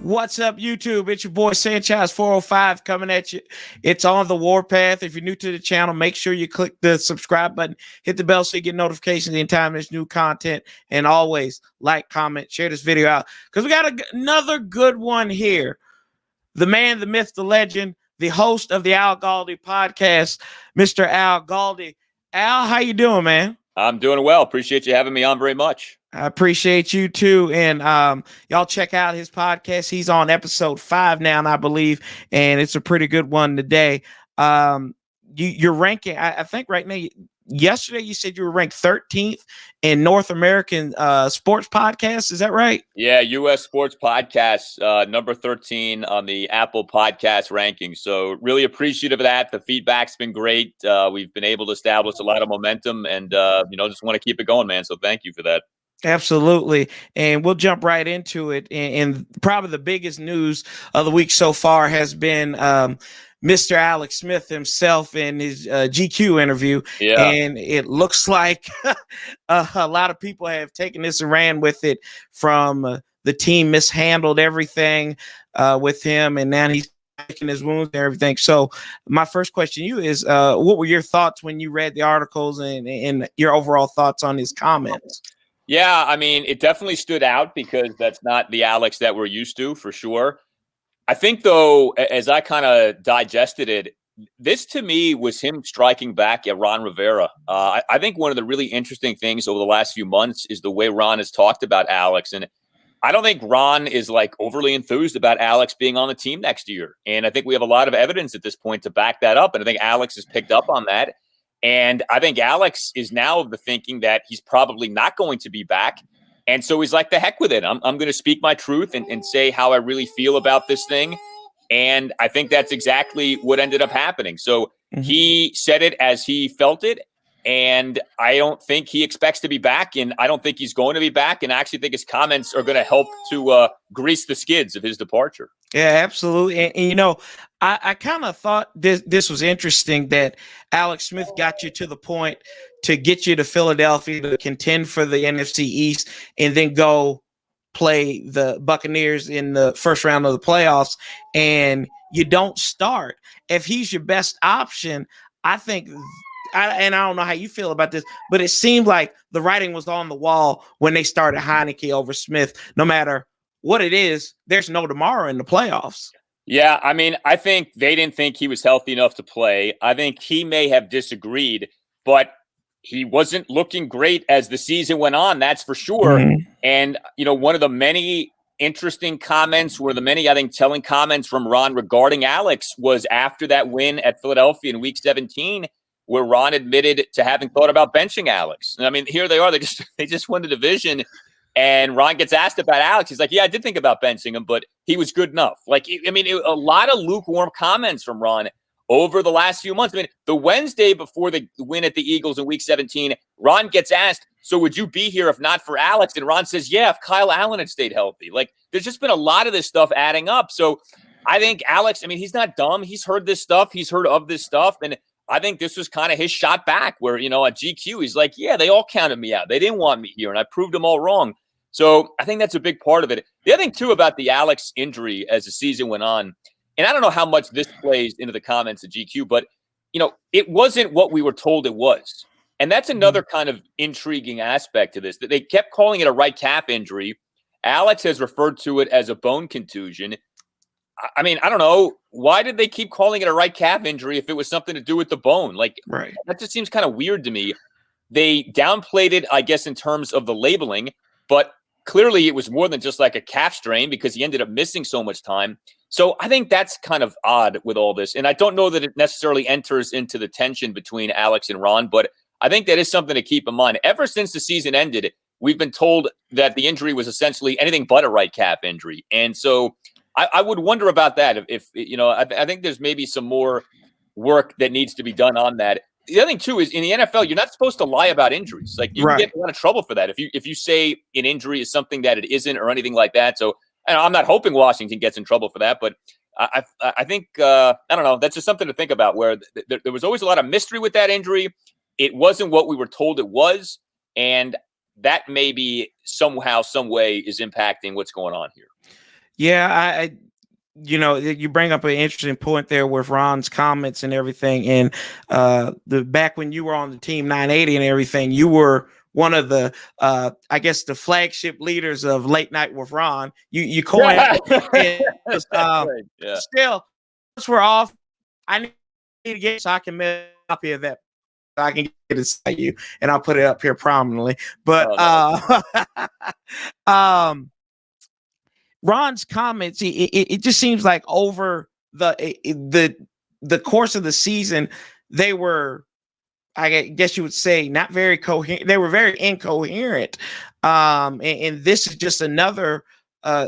What's up, YouTube? It's your boy Sanchez 405 coming at you. It's on the Warpath. If you're new to the channel, make sure you click the subscribe button, hit the bell so you get notifications anytime there's new content, and always like, comment, share this video out because we got another good one here. The man, the myth, the legend, the host of the Al Galdi podcast, Mr. Al Galdi. Al, how you doing, man? I'm doing well. Appreciate you having me on very much. I appreciate you too. And y'all check out his podcast. He's on episode 5 now, and I believe, and it's a pretty good one today. You're ranking, I think right now, yesterday you said you were ranked 13th in North American sports podcasts. Is that right? Yeah, U.S. sports podcasts, number 13 on the Apple podcast ranking. So really appreciative of that. The feedback's been great. We've been able to establish a lot of momentum and, just want to keep it going, man. So thank you for that. Absolutely. And we'll jump right into it. And probably the biggest news of the week so far has been Mr. Alex Smith himself in his GQ interview. Yeah. And it looks like a lot of people have taken this and ran with it from the team mishandled everything with him. And now he's taking his wounds and everything. So my first question to you is, what were your thoughts when you read the articles and your overall thoughts on his comments? Yeah, I mean, it definitely stood out because that's not the Alex that we're used to, for sure. I think, though, as I kind of digested it, this to me was him striking back at Ron Rivera. I think one of the really interesting things over the last few months is the way Ron has talked about Alex. And I don't think Ron is like overly enthused about Alex being on the team next year. And I think we have a lot of evidence at this point to back that up. And I think Alex has picked up on that. And I think Alex is now of the thinking that he's probably not going to be back. And so he's like, the heck with it. I'm going to speak my truth and say how I really feel about this thing. And I think that's exactly what ended up happening. So he said it as he felt it. And I don't think he expects to be back. And I don't think he's going to be back. And I actually think his comments are going to help to grease the skids of his departure. Yeah, absolutely. And I kind of thought this was interesting that Alex Smith got you to the point to get you to Philadelphia to contend for the NFC East and then go play the Buccaneers in the first round of the playoffs. And you don't start. If he's your best option, I think – and I don't know how you feel about this, but it seemed like the writing was on the wall when they started Heineke over Smith. No matter what it is, there's no tomorrow in the playoffs. Yeah, I mean, I think they didn't think he was healthy enough to play. I think he may have disagreed, but he wasn't looking great as the season went on, that's for sure. And, one of the many interesting comments, one of the many, I think, telling comments from Ron regarding Alex was after that win at Philadelphia in Week 17, where Ron admitted to having thought about benching Alex. And I mean, here they are. They just won the division, and Ron gets asked about Alex. He's like, yeah, I did think about benching him, but he was good enough. A lot of lukewarm comments from Ron over the last few months. I mean, the Wednesday before the win at the Eagles in Week 17, Ron gets asked, so would you be here if not for Alex? And Ron says, yeah, if Kyle Allen had stayed healthy. There's just been a lot of this stuff adding up. So I think Alex, he's not dumb. He's heard this stuff. He's heard of this stuff. And I think this was kind of his shot back where, at GQ, he's like, yeah, they all counted me out. They didn't want me here, and I proved them all wrong. So I think that's a big part of it. The other thing, too, about the Alex injury as the season went on, and I don't know how much this plays into the comments of GQ, but, it wasn't what we were told it was. And that's another kind of intriguing aspect to this, that they kept calling it a right calf injury. Alex has referred to it as a bone contusion. I mean, I don't know. Why did they keep calling it a right calf injury if it was something to do with the bone? Right. That just seems kind of weird to me. They downplayed it, I guess, in terms of the labeling, but clearly it was more than just like a calf strain because he ended up missing so much time. So I think that's kind of odd with all this. And I don't know that it necessarily enters into the tension between Alex and Ron, but I think that is something to keep in mind. Ever since the season ended, we've been told that the injury was essentially anything but a right calf injury. And so I would wonder about that. If I think there's maybe some more work that needs to be done on that. The other thing, too, is in the NFL, you're not supposed to lie about injuries. You can get in a lot of trouble for that. If you say an injury is something that it isn't or anything like that. So I'm not hoping Washington gets in trouble for that. But I think, I don't know, that's just something to think about where there was always a lot of mystery with that injury. It wasn't what we were told it was. And that maybe somehow, some way is impacting what's going on here. Yeah, you bring up an interesting point there with Ron's comments and everything. And the back when you were on the team 980 and everything, you were one of the I guess the flagship leaders of Late Night with Ron. You coined it. Yeah. Still, once we're off, I need to get so I can make a copy of that. So I can get it to you, and I'll put it up here prominently. But Ron's comments, it just seems like over the course of the season, they were, I guess you would say, not very coherent. They were very incoherent. And this is just another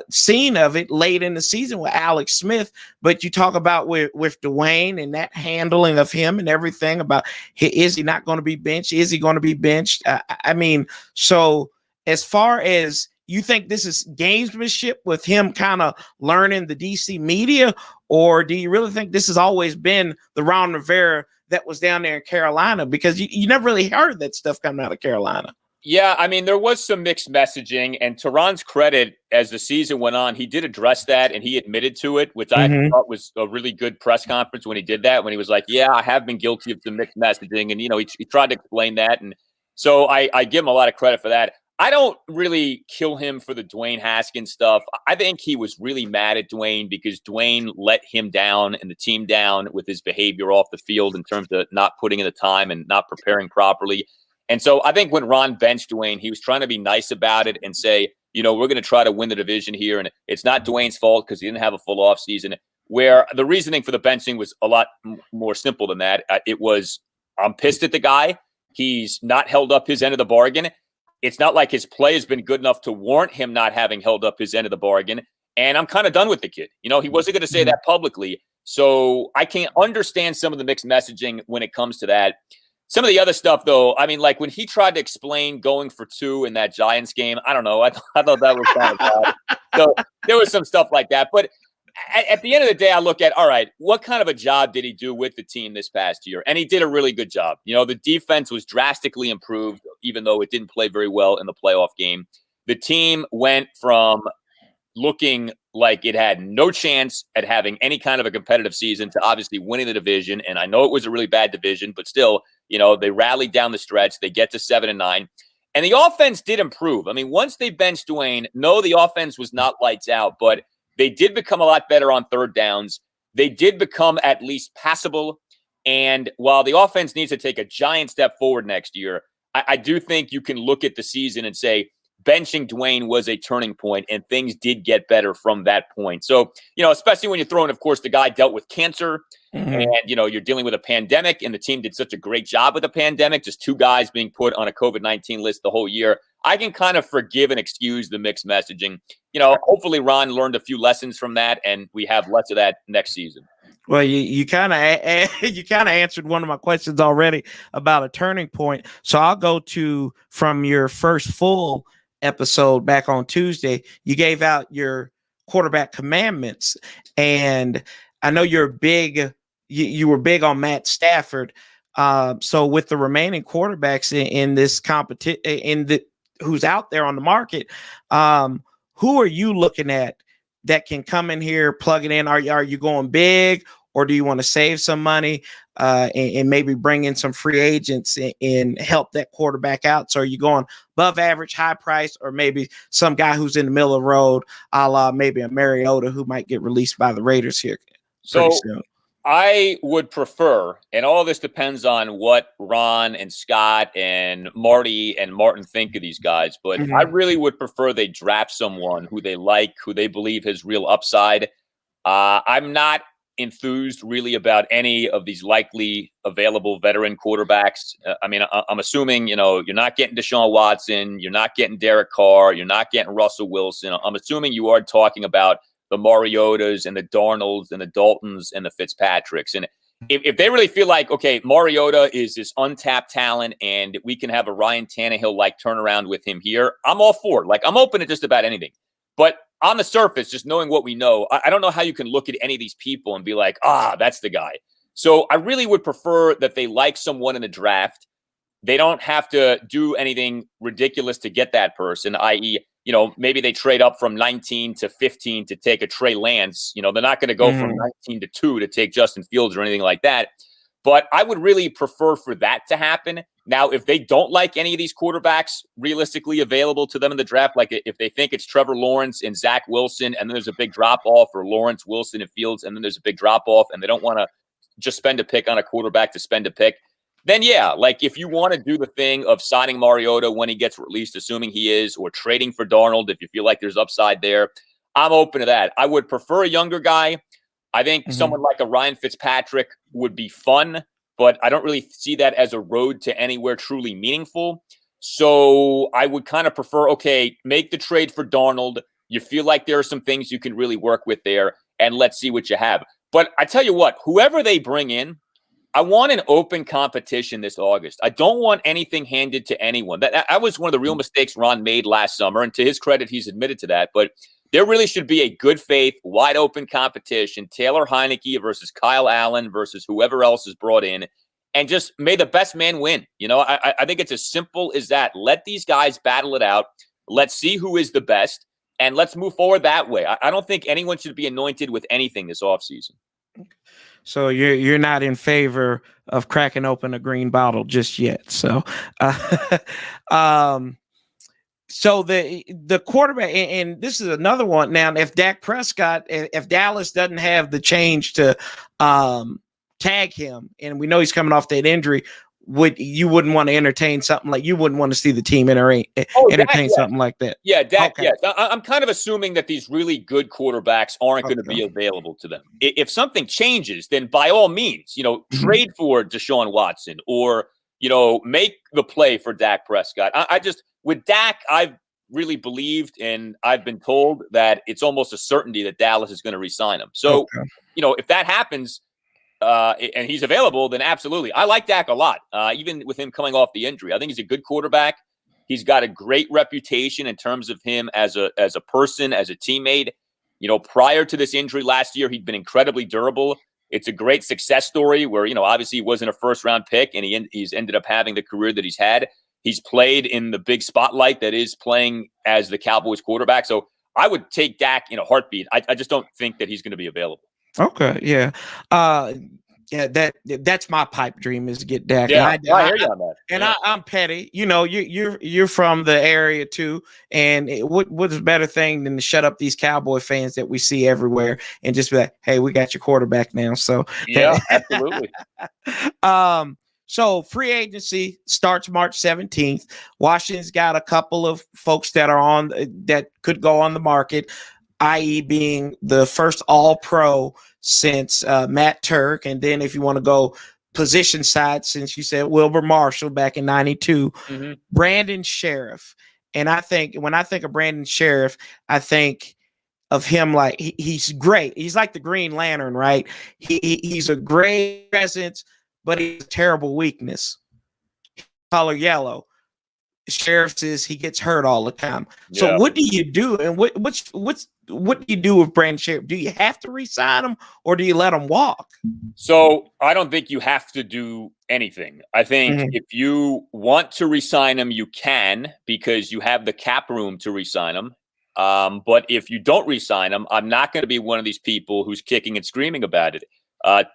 scene of it late in the season with Alex Smith. But you talk about with Dwayne and that handling of him and everything about, is he not going to be benched? Is he going to be benched? I mean, so as far as you think this is gamesmanship with him kind of learning the DC media, or do you really think this has always been the Ron Rivera that was down there in Carolina? Because you never really heard that stuff coming out of Carolina. Yeah, I mean, there was some mixed messaging, and to Ron's credit, as the season went on, he did address that, and he admitted to it, which I thought was a really good press conference when he did that, when he was like, yeah, I have been guilty of some mixed messaging, and, he tried to explain that, and so I give him a lot of credit for that. I don't really kill him for the Dwayne Haskins stuff. I think he was really mad at Dwayne because Dwayne let him down and the team down with his behavior off the field in terms of not putting in the time and not preparing properly. And so I think when Ron benched Dwayne, he was trying to be nice about it and say, we're going to try to win the division here. And it's not Dwayne's fault because he didn't have a full off season, where the reasoning for the benching was a lot more simple than that. It was, I'm pissed at the guy. He's not held up his end of the bargain. It's not like his play has been good enough to warrant him not having held up his end of the bargain. And I'm kind of done with the kid. He wasn't going to say that publicly. So I can't understand some of the mixed messaging when it comes to that. Some of the other stuff, though, I mean, like when he tried to explain going for 2 in that Giants game, I don't know. I thought that was kind of bad. So there was some stuff like that. But at the end of the day, I look at, all right, what kind of a job did he do with the team this past year? And he did a really good job. The defense was drastically improved, even though it didn't play very well in the playoff game. The team went from looking like it had no chance at having any kind of a competitive season to obviously winning the division. And I know it was a really bad division, but still, they rallied down the stretch. They get to 7-9. And the offense did improve. I mean, once they benched Dwayne, no, the offense was not lights out, but they did become a lot better on third downs. They did become at least passable. And while the offense needs to take a giant step forward next year, I do think you can look at the season and say benching Dwayne was a turning point, and things did get better from that point. So, especially when you're throwing, of course, the guy dealt with cancer and, you're dealing with a pandemic, and the team did such a great job with the pandemic, just 2 guys being put on a COVID-19 list the whole year. I can kind of forgive and excuse the mixed messaging. Hopefully Ron learned a few lessons from that, and we have less of that next season. Well, you kind of answered one of my questions already about a turning point. So I'll go to from your first full episode back on Tuesday. You gave out your quarterback commandments, and I know you're big. You were big on Matt Stafford. So with the remaining quarterbacks in this competition, who's out there on the market, who are you looking at that can come in here, plug it in? Are you going big, or do you want to save some money and maybe bring in some free agents and help that quarterback out? So are you going above average, high price, or maybe some guy who's in the middle of the road, a la maybe a Mariota who might get released by the Raiders here pretty soon? I would prefer, and all this depends on what Ron and Scott and Marty and Martin think of these guys, but I really would prefer they draft someone who they like, who they believe has real upside. I'm not enthused really about any of these likely available veteran quarterbacks. I'm assuming, you're not getting Deshaun Watson, you're not getting Derek Carr, you're not getting Russell Wilson. I'm assuming you are talking about the Mariotas and the Darnolds and the Daltons and the Fitzpatricks. And if they really feel like, okay, Mariota is this untapped talent and we can have a Ryan Tannehill-like turnaround with him here, I'm all for it. Like, I'm open to just about anything. But on the surface, just knowing what we know, I don't know how you can look at any of these people and be like, that's the guy. So I really would prefer that they like someone in the draft. They don't have to do anything ridiculous to get that person, i.e., maybe they trade up from 19 to 15 to take a Trey Lance. They're not going to go from 19 to 2 to take Justin Fields or anything like that. But I would really prefer for that to happen. Now, if they don't like any of these quarterbacks realistically available to them in the draft, like if they think it's Trevor Lawrence and Zach Wilson, and then there's a big drop-off, or Lawrence, Wilson, and Fields, and then there's a big drop-off, and they don't want to just spend a pick on a quarterback to spend a pick, then yeah, like if you want to do the thing of signing Mariota when he gets released, assuming he is, or trading for Darnold if you feel like there's upside there, I'm open to that. I would prefer a younger guy. I think someone like a Ryan Fitzpatrick would be fun, but I don't really see that as a road to anywhere truly meaningful. So I would kind of prefer, okay, make the trade for Darnold. You feel like there are some things you can really work with there, and let's see what you have. But I tell you what, whoever they bring in, I want an open competition this August. I don't want anything handed to anyone. That was one of the real mistakes Ron made last summer, and to his credit, he's admitted to that. But there really should be a good faith, wide open competition. Taylor Heineke versus Kyle Allen versus whoever else is brought in, and just may the best man win. I think it's as simple as that. Let these guys battle it out. Let's see who is the best, and let's move forward that way. I don't think anyone should be anointed with anything this offseason. So you're not in favor of cracking open a green bottle just yet. So, so the quarterback, and this is another one. Now, if Dak Prescott, if Dallas doesn't have the change to tag him, and we know he's coming off that injury, you wouldn't want to entertain something like, you wouldn't want to see the team entertain something like that. Yeah, Dak, okay. Yes. I'm kind of assuming that these really good quarterbacks aren't going to be available to them. If something changes, then by all means, trade for Deshaun Watson, or, make the play for Dak Prescott. With Dak, I've really believed, and I've been told that it's almost a certainty that Dallas is going to re-sign him. So, if that happens, and he's available, then absolutely. I like Dak a lot, even with him coming off the injury. I think he's a good quarterback. He's got a great reputation in terms of him as a person, as a teammate. Prior to this injury last year, he'd been incredibly durable. It's a great success story where, obviously he wasn't a first-round pick, and he's ended up having the career that he's had. He's played in the big spotlight that is playing as the Cowboys quarterback. So I would take Dak in a heartbeat. I just don't think that he's going to be available. Okay, yeah. That's my pipe dream, is to get Dak. Yeah, I hear you on that. And I'm petty. You're from the area too. And what's a better thing than to shut up these Cowboy fans that we see everywhere and just be like, hey, we got your quarterback now. So yeah, absolutely. So free agency starts March 17th. Washington's got a couple of folks that are that could go on the market, i.e. being the first all-pro since Matt Turk. And then if you want to go position side, since you said Wilbur Marshall back in 92, Brandon Sheriff. And I think when I think of Brandon Sheriff, I think of him like he's great. He's like the Green Lantern, right? He's a great presence, but he's a terrible weakness. Color yellow. Sheriff says he gets hurt all the time. So Yeah. what do you do? And what do you do with Brandon Sheriff? Do you have to re-sign him, or do you let him walk? So I don't think you have to do anything. I think if you want to re-sign him, you can, because you have the cap room to re-sign him. But if you don't re-sign him, I'm not going to be one of these people who's kicking and screaming about it.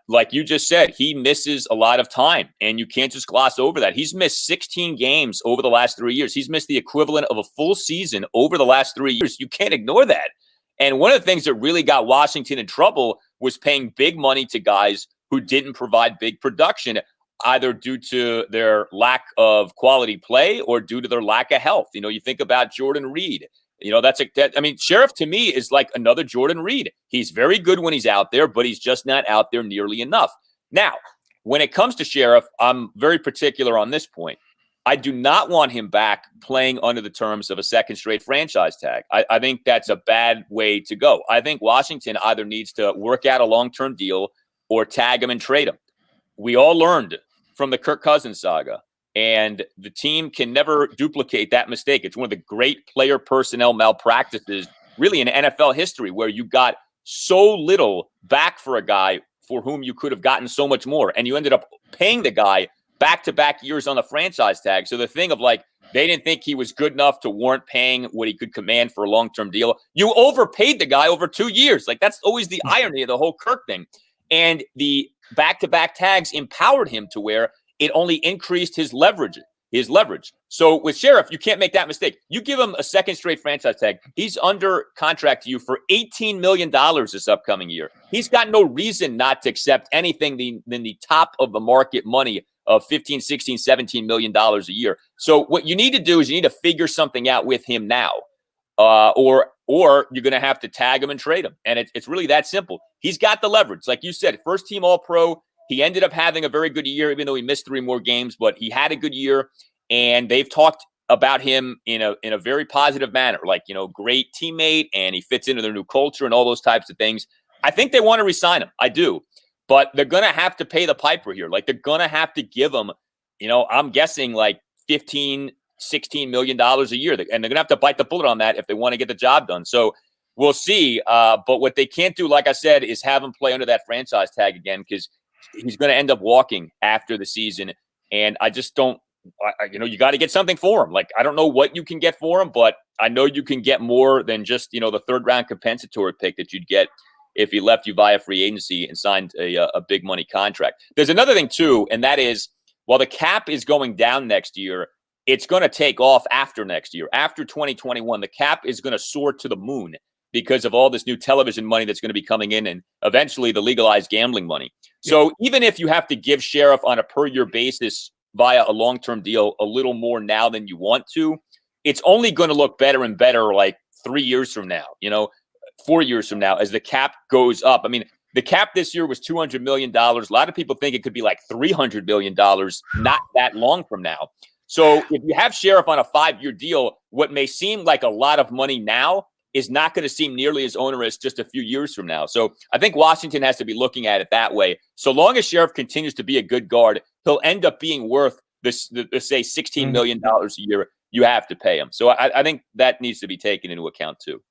Like you just said, he misses a lot of time, and you can't just gloss over that. He's missed 16 games over the last 3 years. He's missed the equivalent of a full season over the last 3 years. You can't ignore that. And one of the things that really got Washington in trouble was paying big money to guys who didn't provide big production, either due to their lack of quality play or due to their lack of health. You think about Jordan Reed. Sheriff to me is like another Jordan Reed. He's very good when he's out there, but he's just not out there nearly enough. Now, when it comes to Sheriff, I'm very particular on this point. I do not want him back playing under the terms of a second straight franchise tag. I think that's a bad way to go. I think Washington either needs to work out a long-term deal or tag him and trade him. We all learned from the Kirk Cousins saga, and the team can never duplicate that mistake. It's one of the great player personnel malpractices really in NFL history, where you got so little back for a guy for whom you could have gotten so much more, and you ended up paying the guy back-to-back years on the franchise tag. So the thing of like They didn't think he was good enough to warrant paying what he could command for a long-term deal. You overpaid the guy over 2 years. Like, that's always the irony of the whole Kirk thing. And the back-to-back tags empowered him to where it only increased his leverage. So with Sheriff, you can't make that mistake. You give him a second straight franchise tag. He's under contract to you for $18 million this upcoming year. He's got no reason not to accept anything than the top of the market money of $15, $16, $17 million a year. So what you need to do is you need to figure something out with him now, or you're going to have to tag him and trade him. And it's really that simple. He's got the leverage. Like you said, first team All-Pro. He ended up having a very good year, even though he missed 3 more games, but he had a good year. And they've talked about him in a very positive manner, like, great teammate, and he fits into their new culture and all those types of things. I think they want to re-sign him. I do. But they're going to have to pay the piper here. Like, they're going to have to give him, I'm guessing like $15, $16 million a year. And they're going to have to bite the bullet on that if they want to get the job done. So we'll see. But what they can't do, like I said, is have him play under that franchise tag again, because he's going to end up walking after the season. And I just don't, you got to get something for him. Like, I don't know what you can get for him, but I know you can get more than just, the third-round compensatory pick that you'd get if he left you via free agency and signed a big money contract. There's another thing, too, and that is, while the cap is going down next year, it's going to take off after next year. After 2021, the cap is going to soar to the moon because of all this new television money that's going to be coming in and eventually the legalized gambling money. So even if you have to give Sheriff on a per-year basis via a long-term deal a little more now than you want to, it's only going to look better and better like 3 years from now, 4 years from now as the cap goes up. I mean, the cap this year was $200 million. A lot of people think it could be like $300 million not that long from now. So if you have Sheriff on a 5-year deal, what may seem like a lot of money now is not going to seem nearly as onerous just a few years from now. So I think Washington has to be looking at it that way. So long as Sheriff continues to be a good guard, he'll end up being worth this, say, $16 million a year. You have to pay him. So I think that needs to be taken into account too.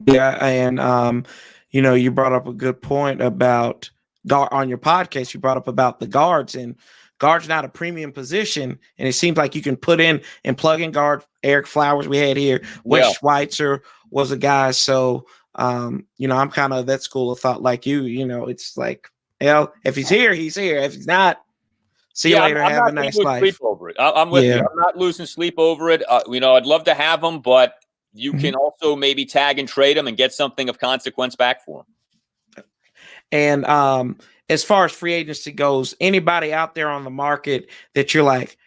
Yeah, and you brought up a good point about on your podcast. You brought up about the guards, and guard's not a premium position, and it seems like you can put in and plug in guard. Eric Flowers we had here. Wes Schweitzer was a guy. So, I'm kind of that school of thought like you. It's like, if he's here, he's here. If he's not, see you later. Have a nice life. Sleep over it. I'm with you. I'm not losing sleep over it. I'd love to have him, but you can also maybe tag and trade him and get something of consequence back for him. And as far as free agency goes, anybody out there on the market that you're like,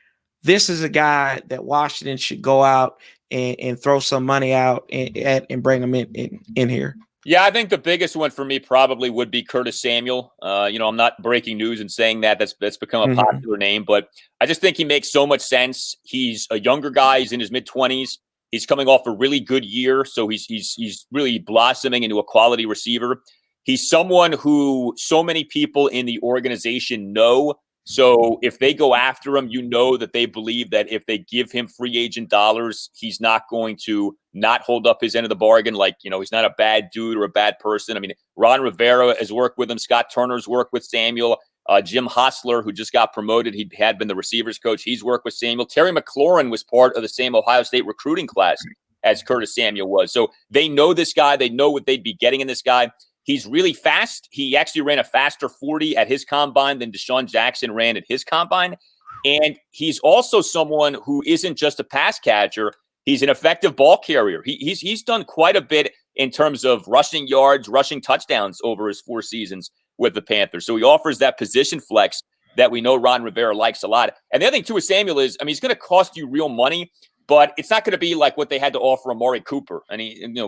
this is a guy that Washington should go out and throw some money out and bring him in here? Yeah, I think the biggest one for me probably would be Curtis Samuel. I'm not breaking news and saying that's become a popular name, but I just think he makes so much sense. He's a younger guy. He's in his mid-20s. He's coming off a really good year, so he's really blossoming into a quality receiver. He's someone who so many people in the organization know. So if they go after him, that they believe that if they give him free agent dollars, he's not going to not hold up his end of the bargain. Like, he's not a bad dude or a bad person. I mean, Ron Rivera has worked with him. Scott Turner's worked with Samuel. Jim Hostler, who just got promoted, he had been the receivers coach. He's worked with Samuel. Terry McLaurin was part of the same Ohio State recruiting class as Curtis Samuel was. So they know this guy. They know what they'd be getting in this guy. He's really fast. He actually ran a faster 40 at his combine than Deshaun Jackson ran at his combine. And he's also someone who isn't just a pass catcher. He's an effective ball carrier. He's done quite a bit in terms of rushing yards, rushing touchdowns over his 4 seasons with the Panthers. So he offers that position flex that we know Ron Rivera likes a lot. And the other thing, too, with Samuel is, he's going to cost you real money, but it's not going to be like what they had to offer Amari Cooper. And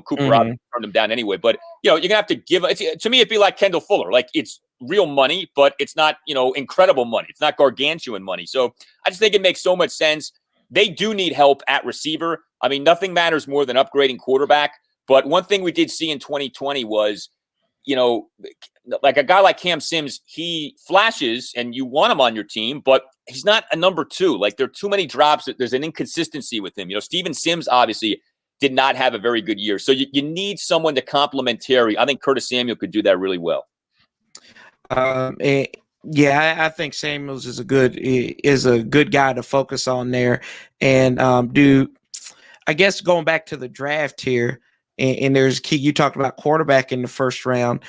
Cooper obviously turned him down anyway. But, you're going to have to give – to me, it'd be like Kendall Fuller. Like, it's real money, but it's not, incredible money. It's not gargantuan money. So I just think it makes so much sense. They do need help at receiver. Nothing matters more than upgrading quarterback. But one thing we did see in 2020 was, like a guy like Cam Sims, he flashes and you want him on your team, but he's not a number 2. Like, there are too many drops. There's an inconsistency with him. Steven Sims obviously did not have a very good year. So you need someone to complement Terry. I think Curtis Samuel could do that really well. And Yeah, I think Samuels is a good guy to focus on there, and I guess going back to the draft here, and there's key. You talked about quarterback in the first round.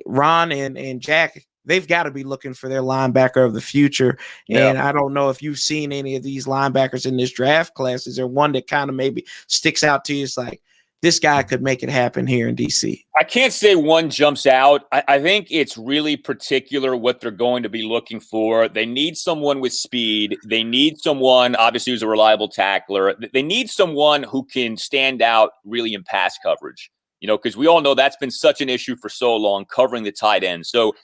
Ron and Jack, they've got to be looking for their linebacker of the future. Yeah. And I don't know if you've seen any of these linebackers in this draft class. Is there one that kind of maybe sticks out to you? It's like, this guy could make it happen here in DC. I can't say one jumps out. I think it's really particular what they're going to be looking for. They need someone with speed. They need someone, obviously, who's a reliable tackler. They need someone who can stand out really in pass coverage, because we all know that's been such an issue for so long, covering the tight end. So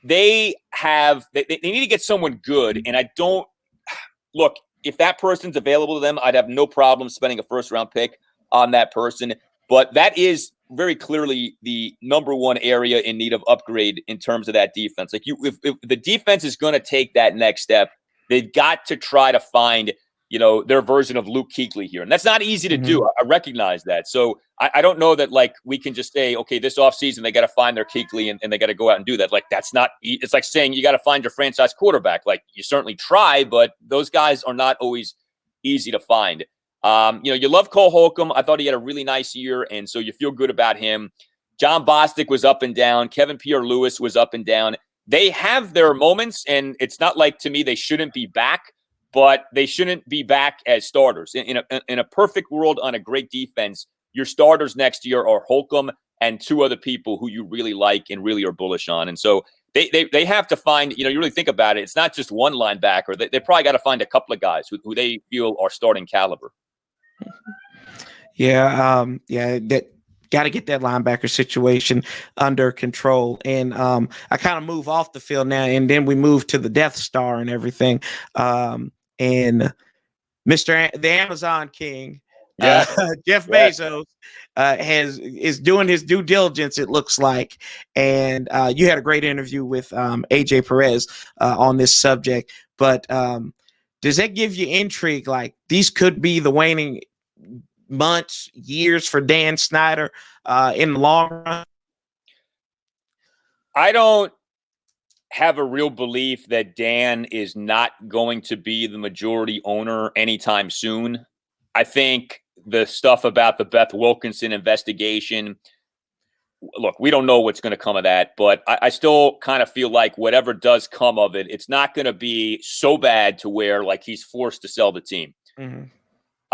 they need to get someone good. And I don't – look, if that person's available to them, I'd have no problem spending a first-round pick on that person. But that is very clearly the number one area in need of upgrade in terms of that defense. Like if the defense is going to take that next step, they've got to try to find, their version of Luke Kuechly here. And that's not easy to do. I recognize that. So I don't know that we can just say, okay, this offseason, they got to find their Kuechly and they got to go out and do that. That's not, it's like saying you got to find your franchise quarterback. You certainly try, but those guys are not always easy to find. You love Cole Holcomb. I thought he had a really nice year, and so you feel good about him. John Bostic was up and down. Kevin Pierre-Louis was up and down. They have their moments, and it's not like, to me, they shouldn't be back, but they shouldn't be back as starters. In a perfect world on a great defense, your starters next year are Holcomb and two other people who you really like and really are bullish on. And so they have to find, you really think about it, it's not just one linebacker. They probably got to find a couple of guys who they feel are starting caliber. That got to get that linebacker situation under control. And I kind of move off the field now, and then we move to the Death Star and everything. And the Amazon King, Jeff Bezos, is doing his due diligence, it looks like. And you had a great interview with AJ Perez on this subject. But does that give you intrigue? Like, these could be the waning months, years for Dan Snyder in the long run? I don't have a real belief that Dan is not going to be the majority owner anytime soon. I think the stuff about the Beth Wilkinson investigation, look, we don't know what's going to come of that, but I still kind of feel like whatever does come of it, it's not going to be so bad to where he's forced to sell the team. Mm-hmm.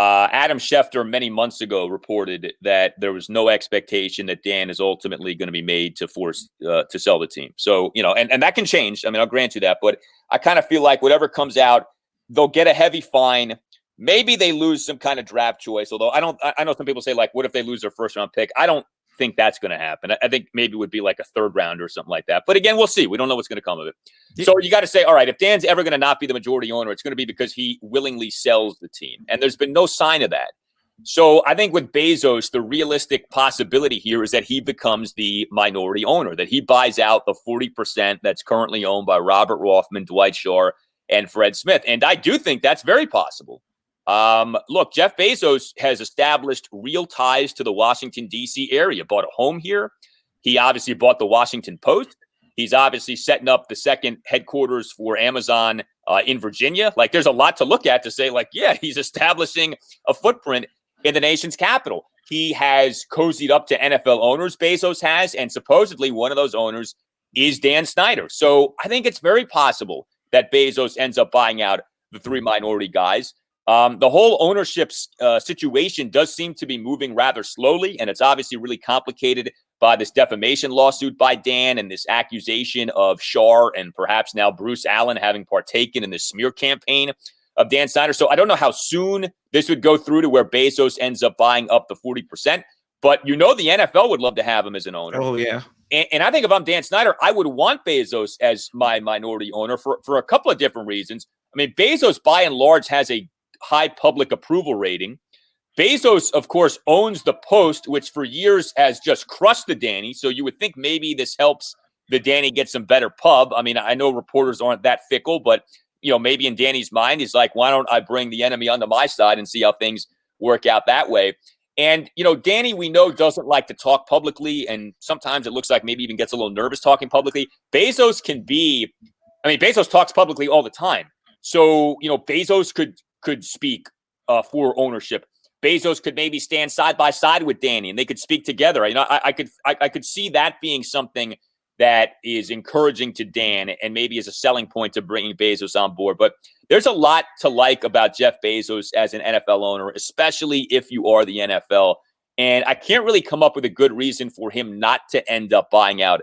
Adam Schefter many months ago reported that there was no expectation that Dan is ultimately going to be made to force to sell the team. So, and that can change. I mean, I'll grant you that, but I kind of feel like whatever comes out, they'll get a heavy fine. Maybe they lose some kind of draft choice. Although I know some people say, what if they lose their first round pick? I don't think that's going to happen. I think maybe it would be a third round or something like that. But again, we'll see. We don't know what's going to come of it. So you got to say, all right, if Dan's ever going to not be the majority owner, it's going to be because he willingly sells the team. And there's been no sign of that. So I think with Bezos, the realistic possibility here is that he becomes the minority owner, that he buys out the 40% that's currently owned by Robert Rothman, Dwight Schrute, and Fred Smith. And I do think that's very possible. Look, Jeff Bezos has established real ties to the Washington, D.C. area, bought a home here. He obviously bought the Washington Post. He's obviously setting up the second headquarters for Amazon in Virginia. There's a lot to look at to say, he's establishing a footprint in the nation's capital. He has cozied up to NFL owners, Bezos has, and supposedly one of those owners is Dan Snyder. So I think it's very possible that Bezos ends up buying out the three minority guys. The whole ownership situation does seem to be moving rather slowly, and it's obviously really complicated by this defamation lawsuit by Dan and this accusation of Shar and perhaps now Bruce Allen having partaken in this smear campaign of Dan Snyder. So I don't know how soon this would go through to where Bezos ends up buying up the 40%, but the NFL would love to have him as an owner. Oh, yeah. And I think if I'm Dan Snyder, I would want Bezos as my minority owner for a couple of different reasons. I mean, Bezos, by and large, has a high public approval rating. Bezos, of course, owns the Post, which for years has just crushed the Danny. So you would think maybe this helps the Danny get some better pub. I mean, I know reporters aren't that fickle, but maybe in Danny's mind, he's like, why don't I bring the enemy onto my side and see how things work out that way? And, Danny, we know, doesn't like to talk publicly, and sometimes it looks like maybe even gets a little nervous talking publicly. Bezos can be I mean, Bezos talks publicly all the time. So, Bezos could speak for ownership. Bezos could maybe stand side by side with Danny and they could speak together. I could see that being something that is encouraging to Dan and maybe is a selling point to bringing Bezos on board. But there's a lot to like about Jeff Bezos as an NFL owner, especially if you are the NFL. And I can't really come up with a good reason for him not to end up buying out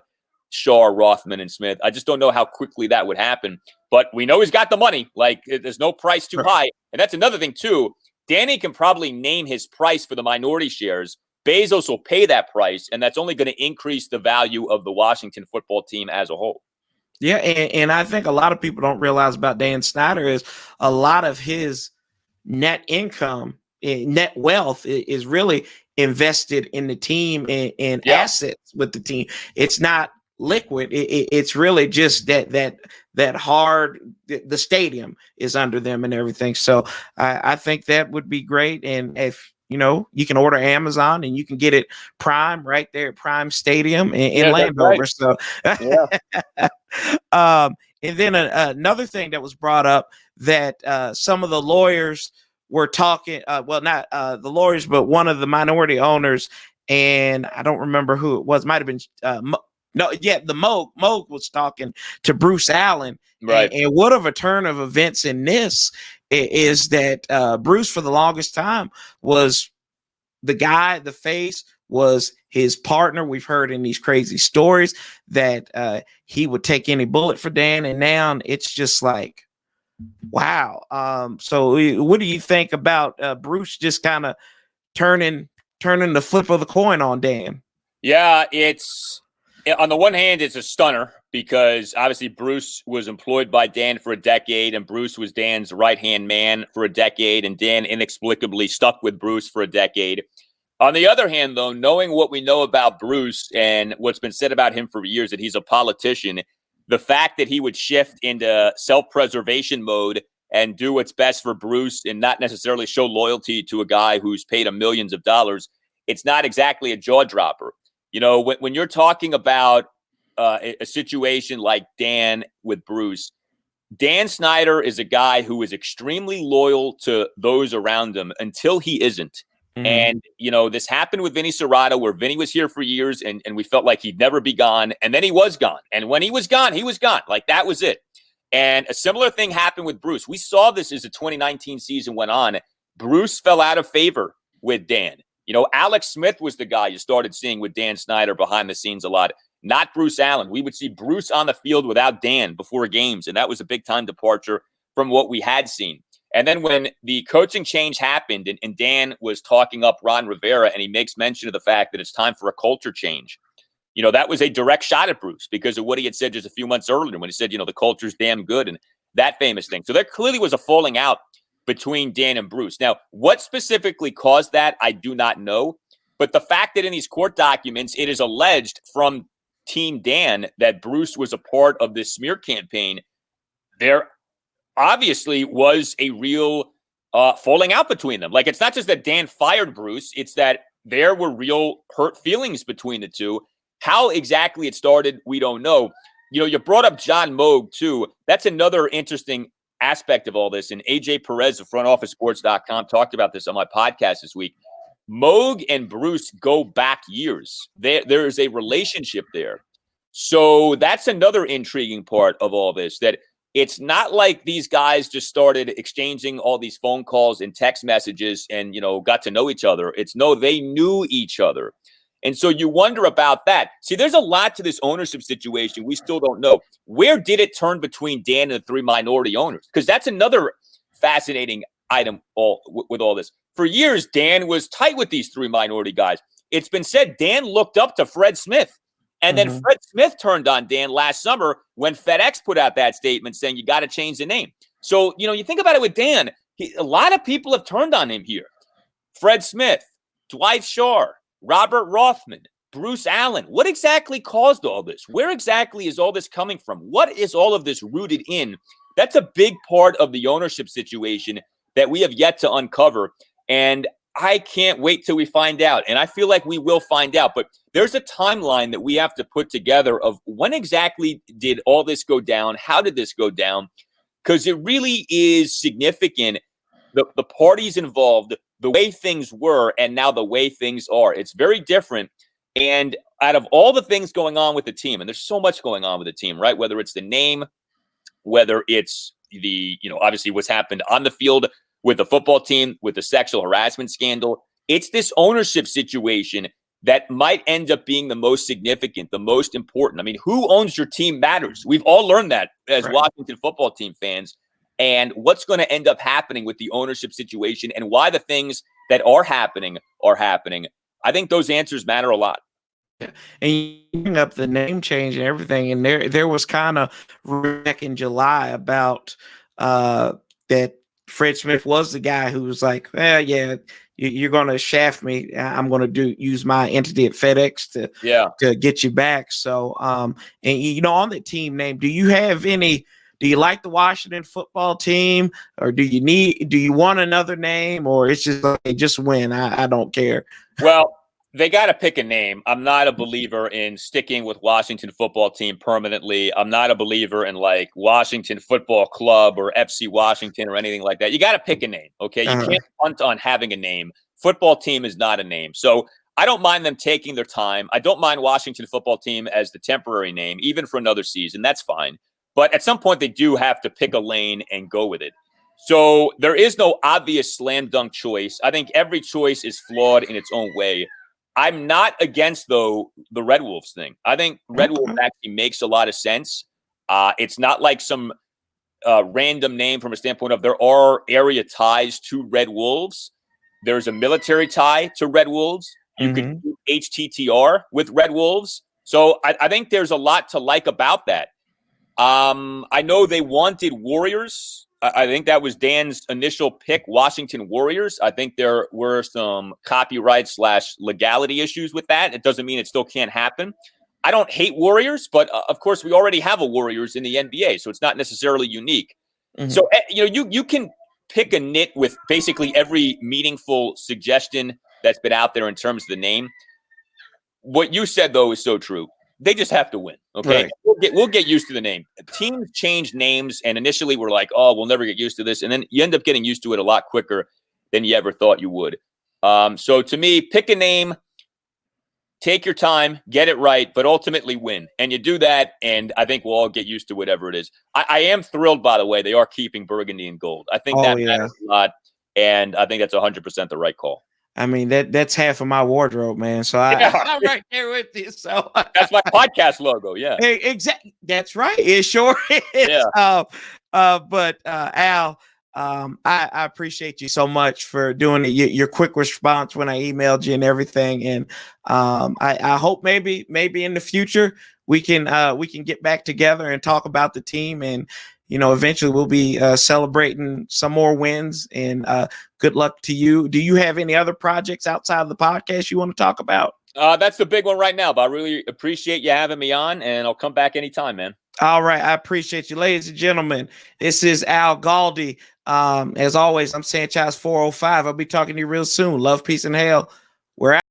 Shaw, Rothman, and Smith. I just don't know how quickly that would happen. But we know he's got the money. Like, there's no price too high. And that's another thing, too. Danny can probably name his price for the minority shares. Bezos will pay that price, and that's only going to increase the value of the Washington football team as a whole. Yeah, and I think a lot of people don't realize about Dan Snyder is a lot of his net income, net wealth is really invested in the team and assets with the team. It's not liquid. It's really just that hard. The stadium is under them and everything. So I think that would be great. And if you can order Amazon and you can get it Prime right there at Prime Stadium in Landover. Right. So, and then another thing that was brought up that some of the lawyers were talking. Not the lawyers, but one of the minority owners, and I don't remember who it was. Might have been the Moog was talking to Bruce Allen. Right. And what of a turn of events in this is that Bruce, for the longest time, was the guy, the face, was his partner. We've heard in these crazy stories that he would take any bullet for Dan, and now it's just like, wow. So what do you think about Bruce just kind of turning the flip of the coin on Dan? Yeah, on the one hand, it's a stunner because obviously Bruce was employed by Dan for a decade and Bruce was Dan's right-hand man for a decade, and Dan inexplicably stuck with Bruce for a decade. On the other hand, though, knowing what we know about Bruce and what's been said about him for years, that he's a politician, the fact that he would shift into self-preservation mode and do what's best for Bruce and not necessarily show loyalty to a guy who's paid him millions of dollars, it's not exactly a jaw-dropper. When you're talking about a situation like Dan with Bruce, Dan Snyder is a guy who is extremely loyal to those around him until he isn't. Mm-hmm. And, this happened with Vinny Serrato, where Vinny was here for years and we felt like he'd never be gone. And then he was gone. And when he was gone, he was gone. Like, that was it. And a similar thing happened with Bruce. We saw this as the 2019 season went on. Bruce fell out of favor with Dan. Alex Smith was the guy you started seeing with Dan Snyder behind the scenes a lot, not Bruce Allen. We would see Bruce on the field without Dan before games, and that was a big-time departure from what we had seen. And then when the coaching change happened and Dan was talking up Ron Rivera, and he makes mention of the fact that it's time for a culture change, that was a direct shot at Bruce because of what he had said just a few months earlier when he said, the culture's damn good and that famous thing. So there clearly was a falling out between Dan and Bruce. Now, what specifically caused that, I do not know. But the fact that in these court documents, it is alleged from Team Dan that Bruce was a part of this smear campaign, there obviously was a real falling out between them. Like, it's not just that Dan fired Bruce, it's that there were real hurt feelings between the two. How exactly it started, we don't know. You brought up John Moog, too. That's another interesting aspect of all this. And AJ Perez of frontofficesports.com talked about this on my podcast this week. Moog and Bruce go back years. There is a relationship there. So that's another intriguing part of all this, that it's not like these guys just started exchanging all these phone calls and text messages and, got to know each other. They knew each other. And so you wonder about that. See, there's a lot to this ownership situation. We still don't know. Where did it turn between Dan and the three minority owners? Because that's another fascinating item with all this. For years, Dan was tight with these three minority guys. It's been said Dan looked up to Fred Smith. And then Fred Smith turned on Dan last summer when FedEx put out that statement saying you got to change the name. So, you think about it with Dan, a lot of people have turned on him here. Fred Smith, Dwight Shaw, Robert Rothman, Bruce Allen. What exactly caused all this? Where exactly is all this coming from? What is all of this rooted in? That's a big part of the ownership situation that we have yet to uncover. And I can't wait till we find out. And I feel like we will find out. But there's a timeline that we have to put together of when exactly did all this go down? How did this go down? Because it really is significant. The parties involved, the way things were, and now the way things are. It's very different. And out of all the things going on with the team, and there's so much going on with the team, right? Whether it's the name, whether it's the, obviously what's happened on the field with the football team, with the sexual harassment scandal, it's this ownership situation that might end up being the most significant, the most important. I mean, who owns your team matters. We've all learned that as Washington football team fans. And what's going to end up happening with the ownership situation and why the things that are happening. I think those answers matter a lot. Yeah. And you bring up the name change and everything, and there was kind of back in July about that Fred Smith was the guy who was like, yeah, you're going to shaft me. I'm going to use my entity at FedEx to get you back. So, and on the team name, do you like the Washington football team, or do you want another name, or it's just like, just win? I don't care. Well, they got to pick a name. I'm not a believer in sticking with Washington football team permanently. I'm not a believer in like Washington Football Club or FC Washington or anything like that. You got to pick a name, okay? You can't punt on having a name. Football team is not a name. So I don't mind them taking their time. I don't mind Washington football team as the temporary name, even for another season. That's fine. But at some point, they do have to pick a lane and go with it. So there is no obvious slam dunk choice. I think every choice is flawed in its own way. I'm not against, though, the Red Wolves thing. I think Red Wolves actually makes a lot of sense. It's not like some random name from a standpoint of there are area ties to Red Wolves. There's a military tie to Red Wolves. You could do HTTR with Red Wolves. So I think there's a lot to like about that. I know they wanted Warriors. I think that was Dan's initial pick, Washington Warriors. I think there were some copyright / legality issues with that. It doesn't mean it still can't happen. I don't hate Warriors, but of course we already have a Warriors in the NBA, so it's not necessarily unique. So, you can pick a nit with basically every meaningful suggestion that's been out there in terms of the name. What you said, though, is so true. They just have to win, okay? Right. We'll get used to the name. Teams change names, and initially we're like, oh, we'll never get used to this. And then you end up getting used to it a lot quicker than you ever thought you would. So to me, pick a name, take your time, get it right, but ultimately win. And you do that, and I think we'll all get used to whatever it is. I am thrilled, by the way, they are keeping burgundy and gold. I think that matters a lot, and I think that's 100% the right call. I mean, that's half of my wardrobe, man. So I'm right there with you. So that's my podcast logo. Yeah, exactly. That's right. It sure is. Yeah. But Al, I appreciate you so much for doing your quick response when I emailed you and everything. And I hope maybe in the future we can get back together and talk about the team, and eventually we'll be celebrating some more wins, and good luck to you. Do you have any other projects outside of the podcast you want to talk about? That's the big one right now, but I really appreciate you having me on, and I'll come back anytime, man. All right. I appreciate you. Ladies and gentlemen, this is Al Galdi. As always, I'm Sanchez 405. I'll be talking to you real soon. Love, peace, and hell. We're out.